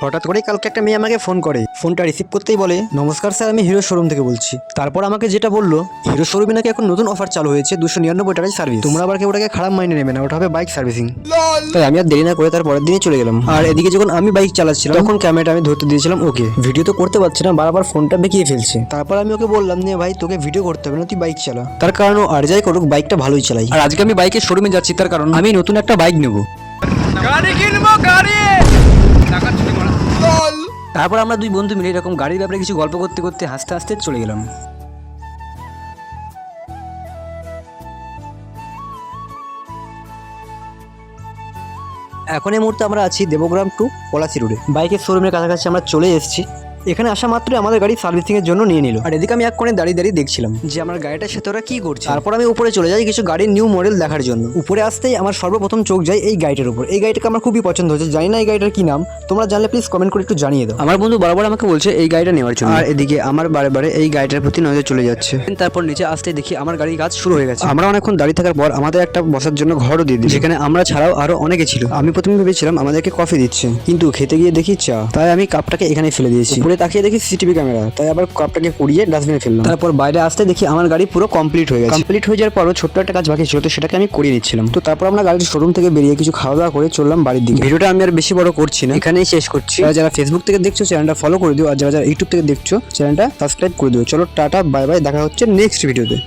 হঠাৎ করেই কালকে একটা মেয়ে আমাকে ফোন করে, ফোনটা রিসিভ করতেই বলে, নমস্কার স্যার, আমি হিরো শোরুম থেকে বলছি। তারপর আমাকে যেটা বললো, হিরো শোরুমে নাকি এখন নতুন অফার চালু হয়েছে 299 টাকায় সার্ভিস। তোমরা আবার কেউ ওটাকে খারাপ মাইনে নেবে না, ওটা হবে বাইক সার্ভিসিং। তাই আমি আর দেরি না করে তার পরের দিনই চলে গেলাম। আর এদিকে যখন আমি বাইক চালাচ্ছিলাম তখন ক্যামেরাটা আমি ধরতে দিয়েছিলাম ওকে। ভিডিও তো করতে পারছি না, বারবার ফোনটা বেঁকিয়ে ফেলছে। তারপর আমি ওকে বললাম, নে ভাই, তোকে ভিডিও করতে হবে না, তুই বাইক চালা। তার কারণ ও আর যাই করুক, বাইকটা ভালোই চালাই। আর আজকে আমি বাইকের শোরুমে যাচ্ছি, তার কারণ আমি নতুন একটা বাইক নেবো। গাড়ি কিনবো, গাড়ি টাকা চুরি করা। তারপর আমরা দুই বন্ধু মিলে এরকম গাড়ির ব্যাপারে কিছু গল্প করতে করতে হাসতে হাসতে চলে গেলাম। এখন এই মুহূর্তে আমরা আছি দেবগ্রাম টু পলাশি রোডে। বাইকের শোরুমের কাছাকাছি আমরা চলে এসেছি। এখানে আসা মাত্রই আমাদের গাড়ি সার্ভিসিং এর জন্য নিয়ে নিল। আর এদিকে আমি এক কোণে দাঁড়িয়ে দাঁড়িয়ে দেখছিলাম যে আমার গাড়িটার সাথে ওরা কি করছে। তারপর আমি উপরে চলে যাই কিছু গাড়ির নিউ মডেল দেখার জন্য। উপরে আসতেই আমার সর্বপ্রথম চোখ যায় এই গাড়িটার উপর। এই গাড়িটাকে আমার খুবই পছন্দ হয়েছে, জানি না এই গাড়িটার কি নাম, তোমরা জানলে প্লিজ কমেন্ট করে একটু জানিয়ে দাও। আমার বন্ধু বারবার আমাকে বলছে এই গাড়িটা নেওয়ার জন্য, আর এদিকে আমার বারে বারে এই গাড়িটার প্রতি নজর চলে যাচ্ছে। তারপর নিচে আসতে দেখি আমার গাড়ির কাজ শুরু হয়ে গেছে। আমরা অনেকক্ষণ দাঁড়িয়ে থাকার পর আমাদের একটা বসার জন্য ঘরও দিয়ে দিই, যেখানে আমরা ছাড়াও আরো অনেকে ছিল। আমি প্রথমে ভেবেছিলাম আমাদেরকে কফি দিচ্ছে, কিন্তু খেতে গিয়ে দেখি চা। তাই আমি কাপটাকে এখানে ফেলে দিয়েছি। উপরে তাকিয়ে দেখি সিসিটিভি ক্যামেরা, তাই আবার কাপটাকে কুড়িয়ে ডাস্টবিনে ফেললাম। তারপর বাইরে আসতে দেখি আমার গাড়ি পুরো কমপ্লিট হয়ে গেছে। কমপ্লিট হয়ে যাওয়ার পরও ছোট্ট একটা কাজ বাকি ছিল, তো সেটাকে আমি করিয়ে নিচ্ছিলাম। তো তারপর আমরা গাড়ির শোরুম থেকে বেরিয়ে কিছু খাওয়া দাওয়া করে চললাম বাড়ির দিকে। ভিডিওটা আমি আর বেশি বড় করছি না, এখানেই শেষ করছি। যারা ফেসবুক থেকে দেখছো চ্যানেলটা ফলো করে দিও, আর যারা ইউটিউব থেকে দেখছো চ্যানেলটা সাবস্ক্রাইব করে দিও। চলো টাটা, বাই বাই, দেখা হচ্ছে নেক্সট ভিডিওতে।